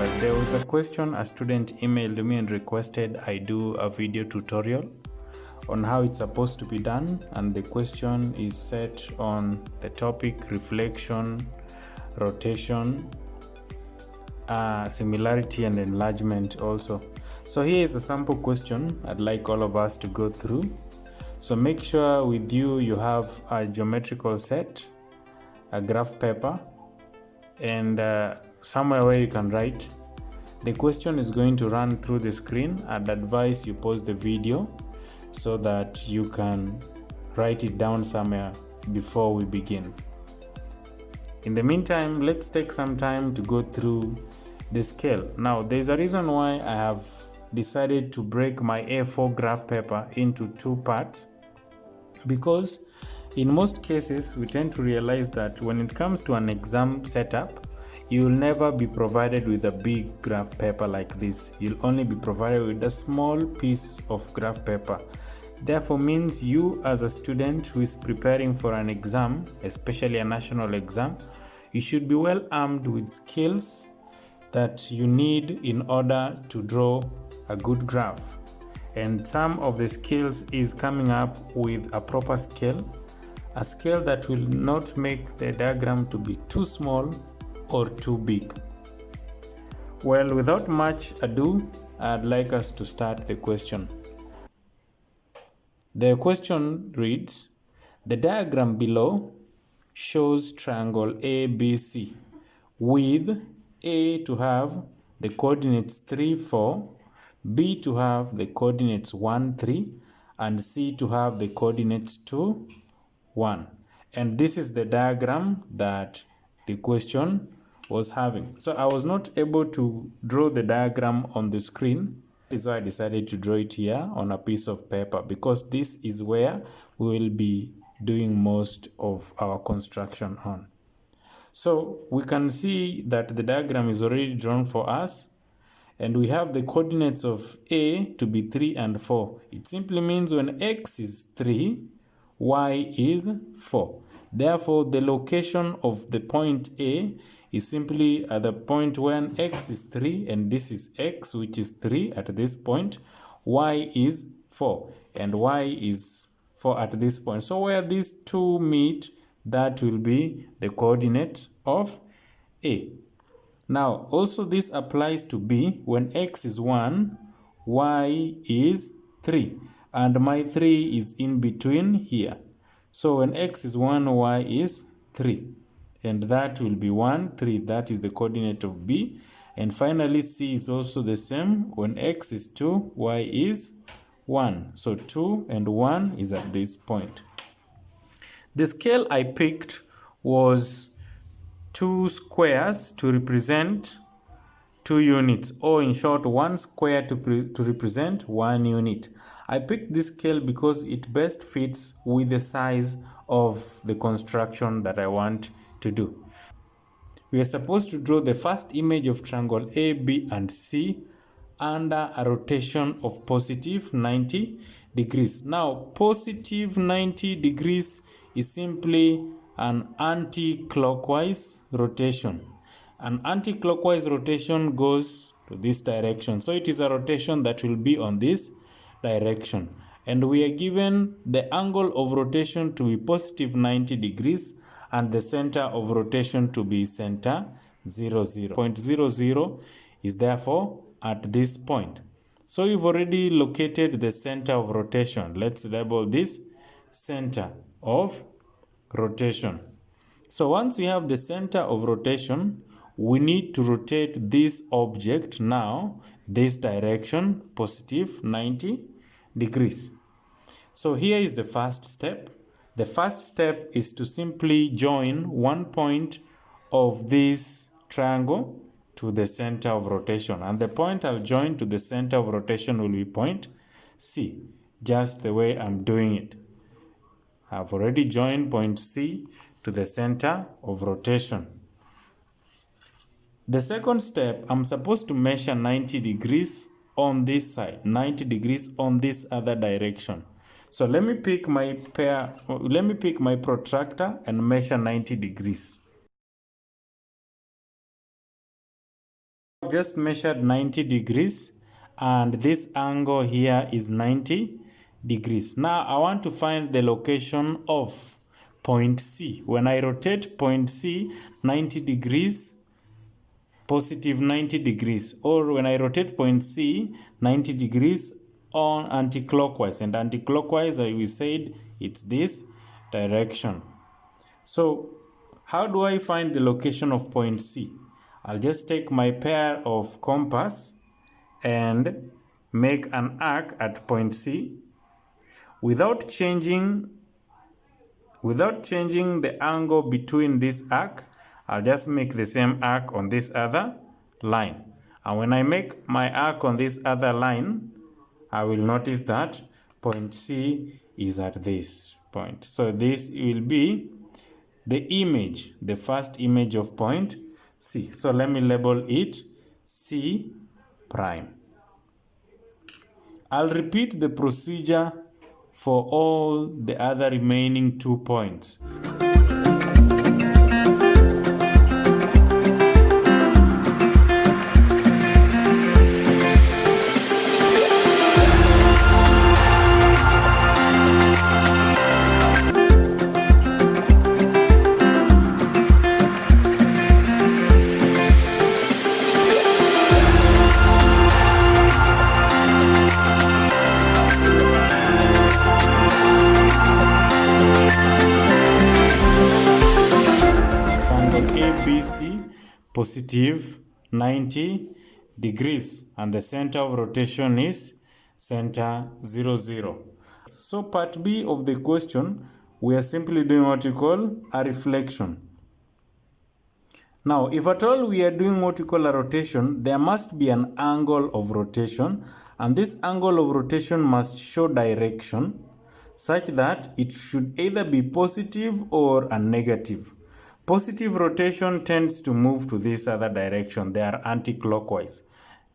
Well, there was a question a student emailed me and requested I do a video tutorial on how it's supposed to be done, and the question is set on the topic reflection, rotation, similarity and enlargement also. So here is a sample question I'd like all of us to go through. So make sure with you have a geometrical set, a graph paper, and somewhere where you can write. The question is going to run through the screen. I'd advise you pause the video so that you can write it down somewhere before we begin. In the meantime, let's take some time to go through the scale. Now, there's a reason why I have decided to break my A4 graph paper into two parts, because in most cases we tend to realize that when it comes to an exam setup, you will never be provided with a big graph paper like this. You'll only be provided with a small piece of graph paper. Therefore means you as a student who is preparing for an exam, especially a national exam, you should be well armed with skills that you need in order to draw a good graph. And some of the skills is coming up with a proper scale, a scale that will not make the diagram to be too small or too big. Well, without much ado, I'd like us to start the question. The question reads, the diagram below shows triangle ABC with A to have the coordinates 3, 4, B to have the coordinates 1, 3, and C to have the coordinates 2, 1. And this is the diagram that the question was having. So I was not able to draw the diagram on the screen. That's why I decided to draw it here on a piece of paper, because this is where we will be doing most of our construction on. So we can see that the diagram is already drawn for us, and we have the coordinates of A to be 3 and 4. It simply means when X is 3, Y is 4. Therefore, the location of the point A is simply at the point when X is 3, and this is X, which is 3 at this point, Y is 4, and Y is 4 at this point. So where these two meet, that will be the coordinate of A. Now, also this applies to B. When X is 1, Y is 3, and my 3 is in between here. So when X is 1, Y is 3. And that will be 1, 3. That is the coordinate of B. And finally, C is also the same. When X is 2, Y is 1. So 2 and 1 is at this point. The scale I picked was 2 squares to represent 2 units, or in short, 1 square to represent 1 unit. I picked this scale because it best fits with the size of the construction that I want to do. We are supposed to draw the first image of triangle A, B, and C under a rotation of positive 90 degrees. Now, positive 90 degrees is simply an anti-clockwise rotation. An anti-clockwise rotation goes to this direction. So it is a rotation that will be on this direction. And we are given the angle of rotation to be positive 90 degrees and the center of rotation to be center 0, 0. Point 0, 0 is therefore at this point. So we've already located the center of rotation. Let's label this center of rotation. So once we have the center of rotation, we need to rotate this object now this direction, positive 90 degrees. So here is the first step. The first step is to simply join one point of this triangle to the center of rotation. And the point I'll join to the center of rotation will be point C, just the way I'm doing it. I've already joined point C to the center of rotation. The second step, I'm supposed to measure 90 degrees on this side, 90 degrees on this other direction. So let me pick my protractor and measure 90 degrees. I've just measured 90 degrees and this angle here is 90 degrees. Now I want to find the location of point C. When I rotate point C 90 degrees, positive 90 degrees, or when I rotate point C 90 degrees on anti-clockwise, and anti-clockwise, we said it's this direction. So how do I find the location of point C? I'll just take my pair of compass and make an arc at point C without changing the angle between this arc. I'll just make the same arc on this other line. And when I make my arc on this other line, I will notice that point C is at this point. So this will be the image, the first image of point C. So let me label it C prime. I'll repeat the procedure for all the other remaining 2 points. Positive 90 degrees, and the center of rotation is center 0, 0. So part B of the question, we are simply doing what we call a reflection. Now, if at all we are doing what we call a rotation, there must be an angle of rotation, and this angle of rotation must show direction such that it should either be positive or a negative. Positive rotation tends to move to this other direction. They are anti-clockwise.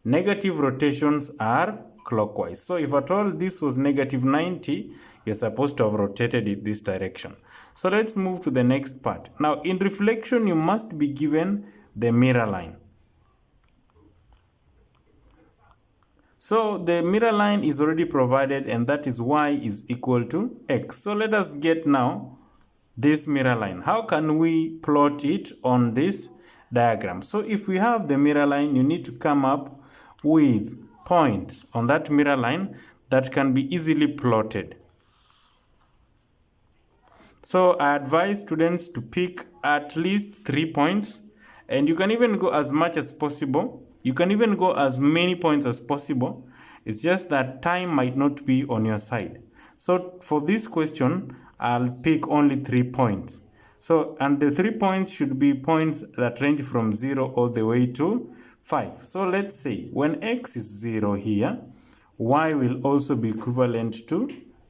Negative rotations are clockwise. So if at all this was negative 90, you're supposed to have rotated it this direction. So let's move to the next part. Now in reflection, you must be given the mirror line. So the mirror line is already provided, and that is y is equal to x. So let us get now this mirror line. How can we plot it on this diagram? So if we have the mirror line, you need to come up with points on that mirror line that can be easily plotted. So I advise students to pick at least 3 points, and you can even go as much as possible. You can even go as many points as possible. It's just that time might not be on your side. So for this question, I'll pick only 3 points. So, and the 3 points should be points that range from 0 all the way to 5. So let's say when x is 0 here, y will also be equivalent to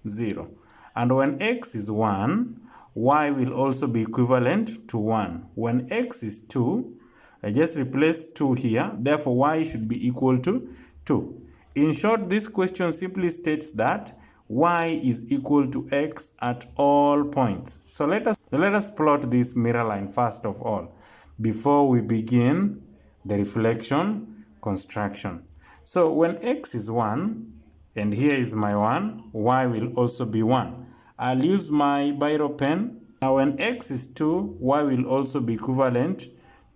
0. And when x is 1, y will also be equivalent to 1. When x is 2, I just replace 2 here, therefore y should be equal to 2. In short, this question simply states that y is equal to x at all points. So let us plot this mirror line first of all, before we begin the reflection construction. So when x is 1, and here is my 1, y will also be 1. I'll use my biro pen. Now when x is 2, y will also be equivalent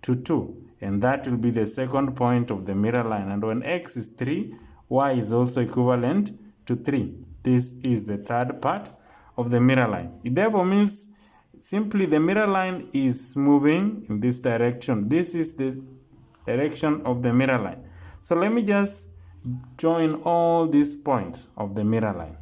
to 2. And that will be the second point of the mirror line. And when x is 3, y is also equivalent to 3. This is the third part of the mirror line. It therefore means simply the mirror line is moving in this direction. This is the direction of the mirror line. So let me just join all these points of the mirror line.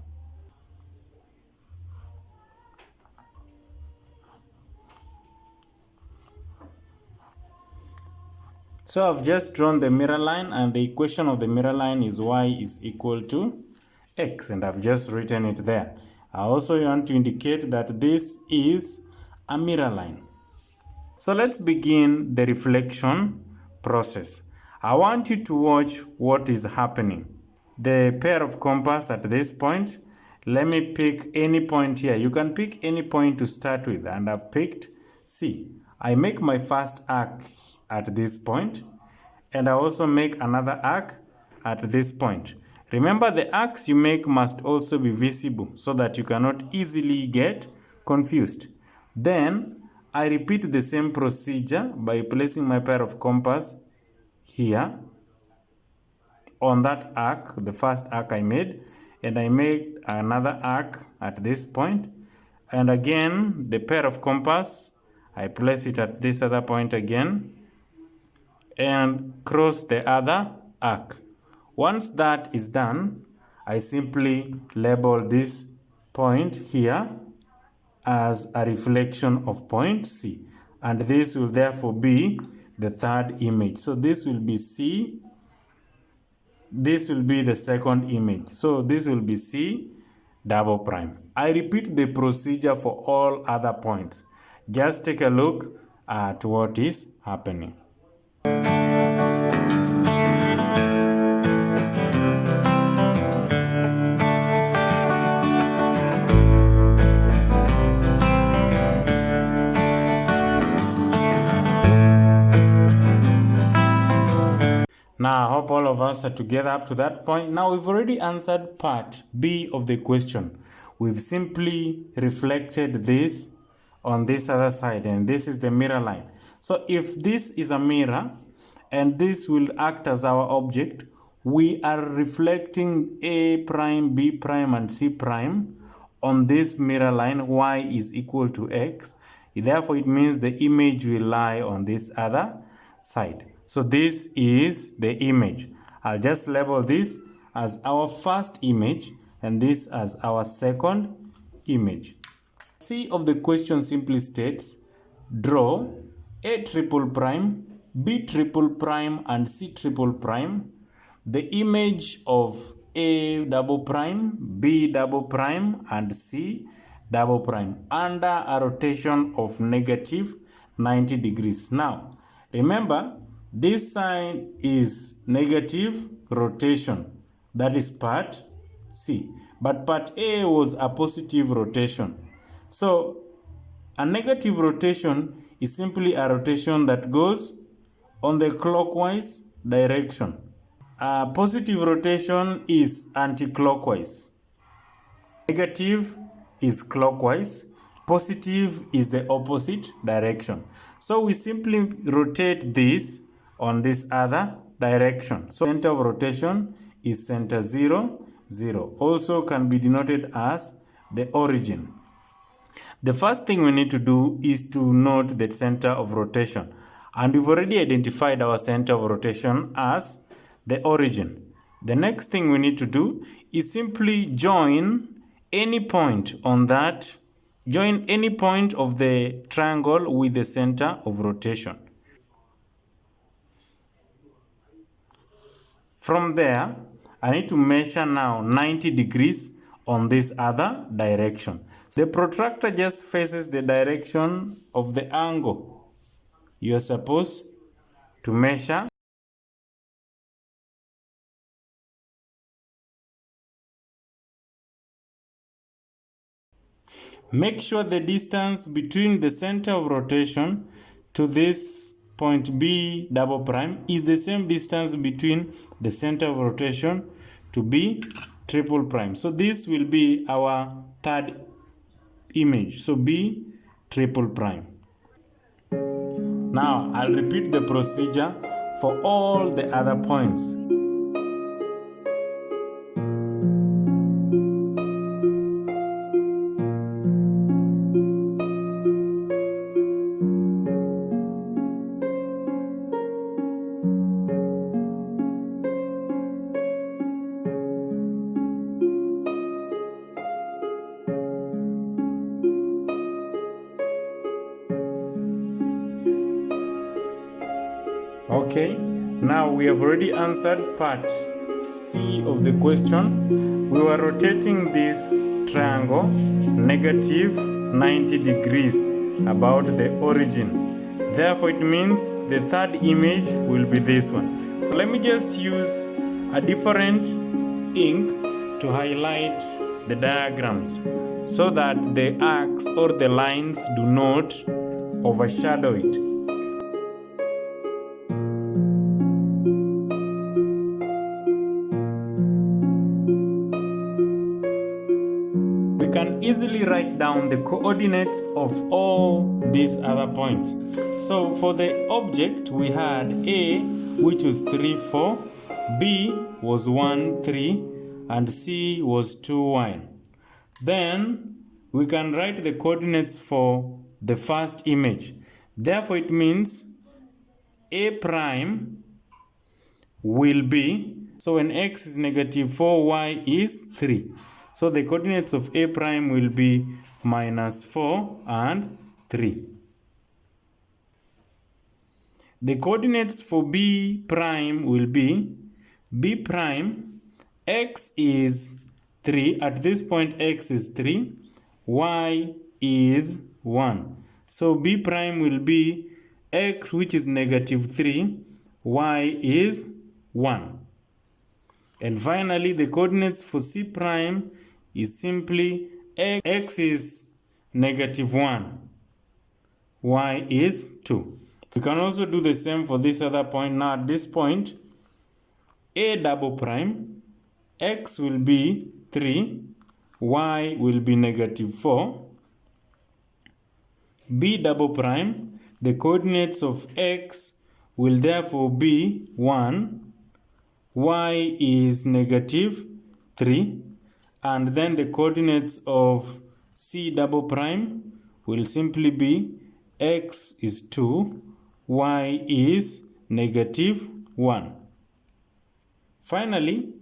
So I've just drawn the mirror line, and the equation of the mirror line is y is equal to x, and I've just written it there. I also want to indicate that this is a mirror line. So let's begin the reflection process. I want you to watch what is happening. The pair of compass at this point, let me pick any point here. You can pick any point to start with, and I've picked C. I make my first arc at this point, and I also make another arc at this point. Remember, the arcs you make must also be visible so that you cannot easily get confused. Then I repeat the same procedure by placing my pair of compass here on that arc, the first arc I made, and I make another arc at this point, and again the pair of compass, I place it at this other point again and cross the other arc. Once that is done, I simply label this point here as a reflection of point C, and this will therefore be the third image. So this will be C, this will be the second image. So this will be C double prime. I repeat the procedure for all other points. Just take a look at what is happening. Now, I hope all of us are together up to that point. Now, we've already answered part B of the question. We've simply reflected this on this other side, and this is the mirror line. So, if this is a mirror, and this will act as our object, we are reflecting A prime, B prime, and C prime on this mirror line. Y is equal to X. Therefore, it means the image will lie on this other side. So this is the image. I'll just label this as our first image and this as our second image. C of the question simply states, draw A triple prime, B triple prime, and C triple prime, the image of A double prime, B double prime, and C double prime under a rotation of negative 90 degrees. Now, remember, this sign is negative rotation. That is part C. But part A was a positive rotation. So a negative rotation is simply a rotation that goes on the clockwise direction. A positive rotation is anti-clockwise. Negative is clockwise. Positive is the opposite direction. So we simply rotate this on this other direction. So center of rotation is center 0, 0. Also can be denoted as the origin. The first thing we need to do is to note the center of rotation. And we've already identified our center of rotation as the origin. The next thing we need to do is simply join any point on that, join any point of the triangle with the center of rotation. From there, I need to measure now 90 degrees on this other direction. So the protractor just faces the direction of the angle you are supposed to measure. Make sure the distance between the center of rotation to this point B double prime is the same distance between the center of rotation to B triple prime. So this will be our third image. So B triple prime. Now I'll repeat the procedure for all the other points. Okay, now we have already answered part C of the question. We were rotating this triangle negative 90 degrees about the origin. Therefore, it means the third image will be this one. So let me just use a different ink to highlight the diagrams so that the arcs or the lines do not overshadow it. write down the coordinates of all these other points. So for the object, we had A, which was 3, 4, B was 1, 3, and C was 2, 1. Then we can write the coordinates for the first image. Therefore, it means A prime will be, so when x is negative 4, y is 3. So the coordinates of A prime will be minus 4 and 3. The coordinates for B prime will be B prime, x is 3. At this point, x is 3, y is 1. So B prime will be x, which is negative 3, y is 1. And finally, the coordinates for C prime is simply x is negative 1, y is 2. We can also do the same for this other point. Now at this point, A double prime, x will be 3, y will be negative 4. B double prime, the coordinates of x will therefore be 1, y is negative 3, and then the coordinates of C double prime will simply be x is 2, y is negative 1. Finally,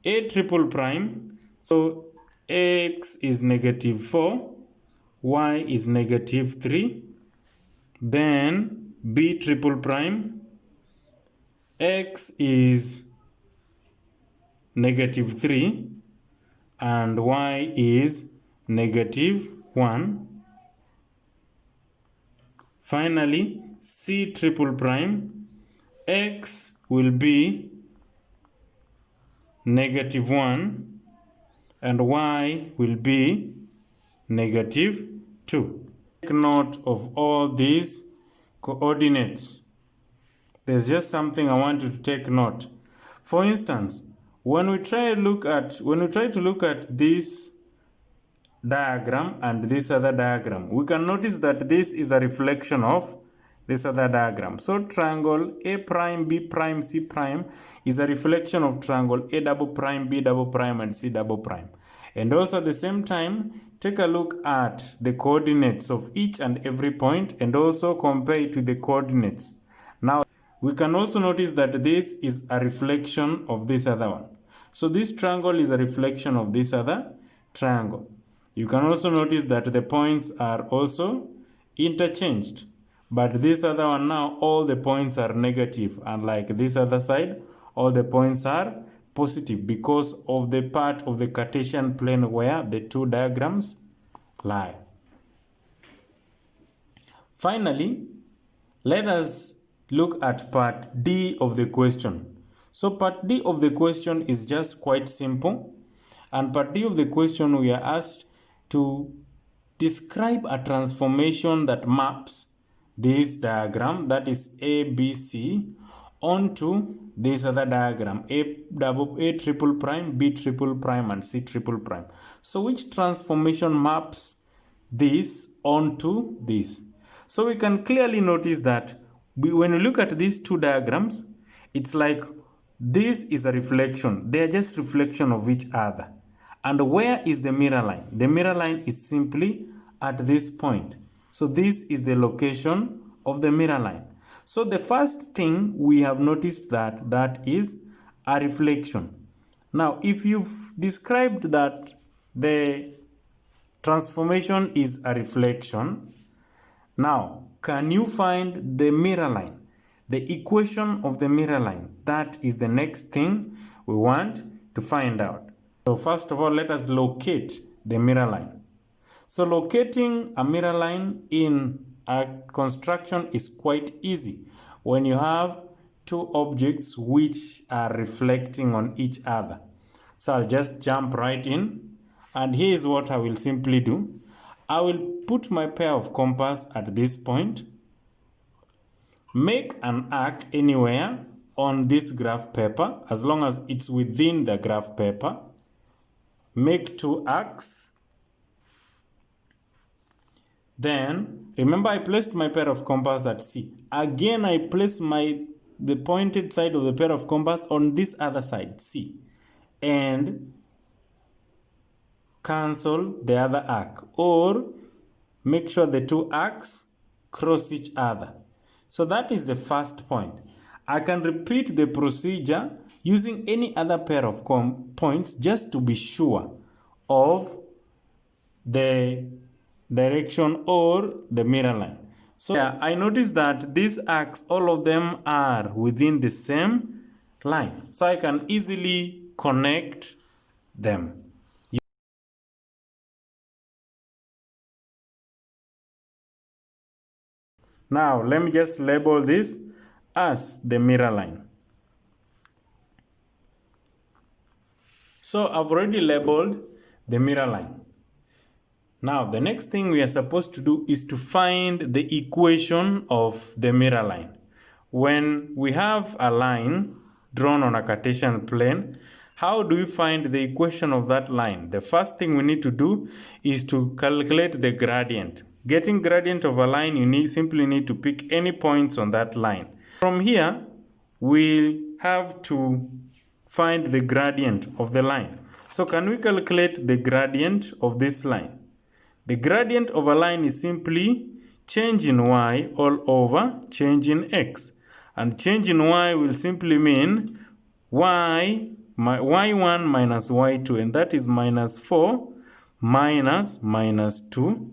A triple prime, so x is negative 4, y is negative 3. Then B triple prime, x is negative 3 and y is negative 1. Finally, C triple prime, x will be negative 1 and y will be negative 2. Take note of all these coordinates. There's just something I want you to take note. For instance, when we try to look at this diagram and this other diagram, we can notice that this is a reflection of this other diagram. So triangle A prime, B prime, C prime is a reflection of triangle A double prime, B double prime, and C double prime. And also at the same time, take a look at the coordinates of each and every point and also compare it with the coordinates. Now, we can also notice that this is a reflection of this other one. So this triangle is a reflection of this other triangle. You can also notice that the points are also interchanged. But this other one now, all the points are negative. Unlike this other side, all the points are positive because of the part of the Cartesian plane where the two diagrams lie. Finally, let us look at part D of the question. So part D of the question is just quite simple. And part D of the question, we are asked to describe a transformation that maps this diagram, that is ABC, onto this other diagram, A triple prime, B triple prime, and C triple prime. So which transformation maps this onto this? So we can clearly notice that when we look at these two diagrams, it's like this is a reflection. They are just reflection of each other. And where is the mirror line? The mirror line is simply at this point. So this is the location of the mirror line. So the first thing we have noticed that is a reflection. Now, if you've described that the transformation is a reflection, now can you find the mirror line? The equation of the mirror line. That is the next thing we want to find out. So first of all, let us locate the mirror line. So locating a mirror line in a construction is quite easy when you have two objects which are reflecting on each other. So I'll just jump right in, and here is what I will simply do. I will put my pair of compass at this point, make an arc anywhere on this graph paper as long as it's within the graph paper. Make two arcs, Then, remember I placed my pair of compass at C. Again, I place the pointed side of the pair of compass on this other side, C. And cancel the other arc, or make sure the two arcs cross each other. So that is the first point. I can repeat the procedure using any other pair of points just to be sure of the direction or the mirror line. So yeah, I noticed that these arcs, all of them are within the same line. So I can easily connect them. Now, let me just label this as the mirror line. So I've already labeled the mirror line. Now, the next thing we are supposed to do is to find the equation of the mirror line. When we have a line drawn on a Cartesian plane, how do we find the equation of that line? The first thing we need to do is to calculate the gradient. Getting gradient of a line, you simply need to pick any points on that line. From here, we have to find the gradient of the line. So can we calculate the gradient of this line? The gradient of a line is simply change in y all over change in x. And change in y will simply mean y1 minus y2, and that is minus 4 minus 2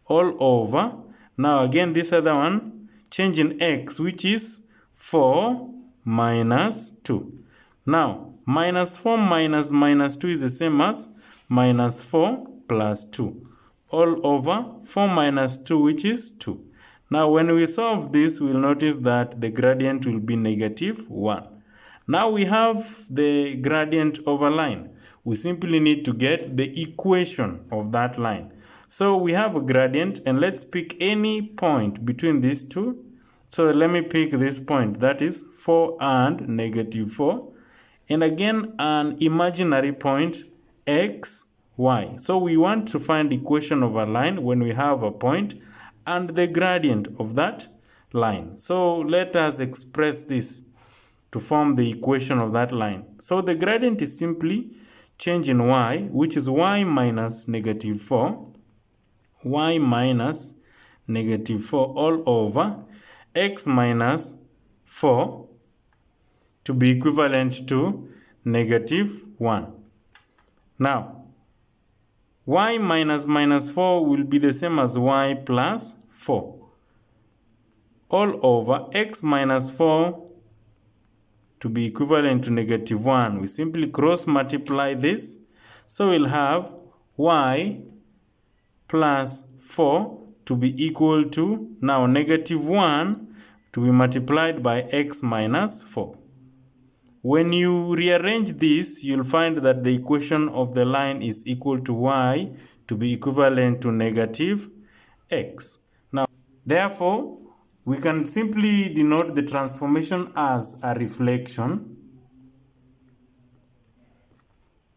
all over. Now again, this other one, change in x, which is 4 minus 2. Now, minus 4 minus 2 is the same as minus 4 plus 2. All over 4 minus 2, which is 2. Now, when we solve this, we'll notice that the gradient will be negative 1. Now we have the gradient of a line. We simply need to get the equation of that line. So we have a gradient, and let's pick any point between these two. So let me pick this point, that is 4 and negative 4. And again, an imaginary point, x, y. So we want to find the equation of a line when we have a point and the gradient of that line. So let us express this to form the equation of that line. So the gradient is simply change in y, which is y minus negative 4, y minus negative 4 all over x minus 4 to be equivalent to negative 1. Now, y minus 4 will be the same as y plus 4 all over x minus 4 to be equivalent to negative 1. We simply cross multiply this. So we'll have y plus 4 to be equal to, now negative 1 to be multiplied by x minus 4. When you rearrange this, you'll find that the equation of the line is equal to y to be equivalent to negative x. Now, therefore, we can simply denote the transformation as a reflection.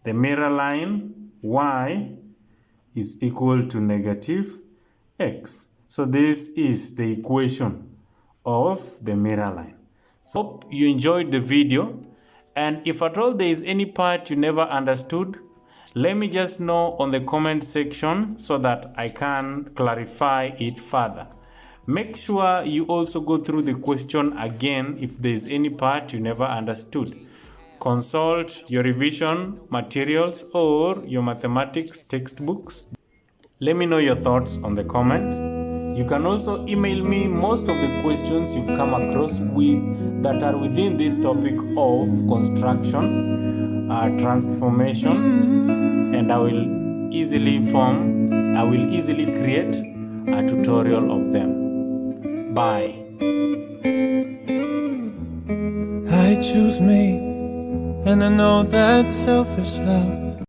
The mirror line y is equal to negative x. So this is the equation of the mirror line. So hope you enjoyed the video, and if at all there is any part you never understood, let me just know on the comment section so that I can clarify it further. Make sure you also go through the question again if there is any part you never understood. Consult your revision materials or your mathematics textbooks. Let me know your thoughts on the comment. You can also email me most of the questions you've come across with that are within this topic of construction, transformation, and I will easily create a tutorial of them. Bye. I choose me, and I know that selfish love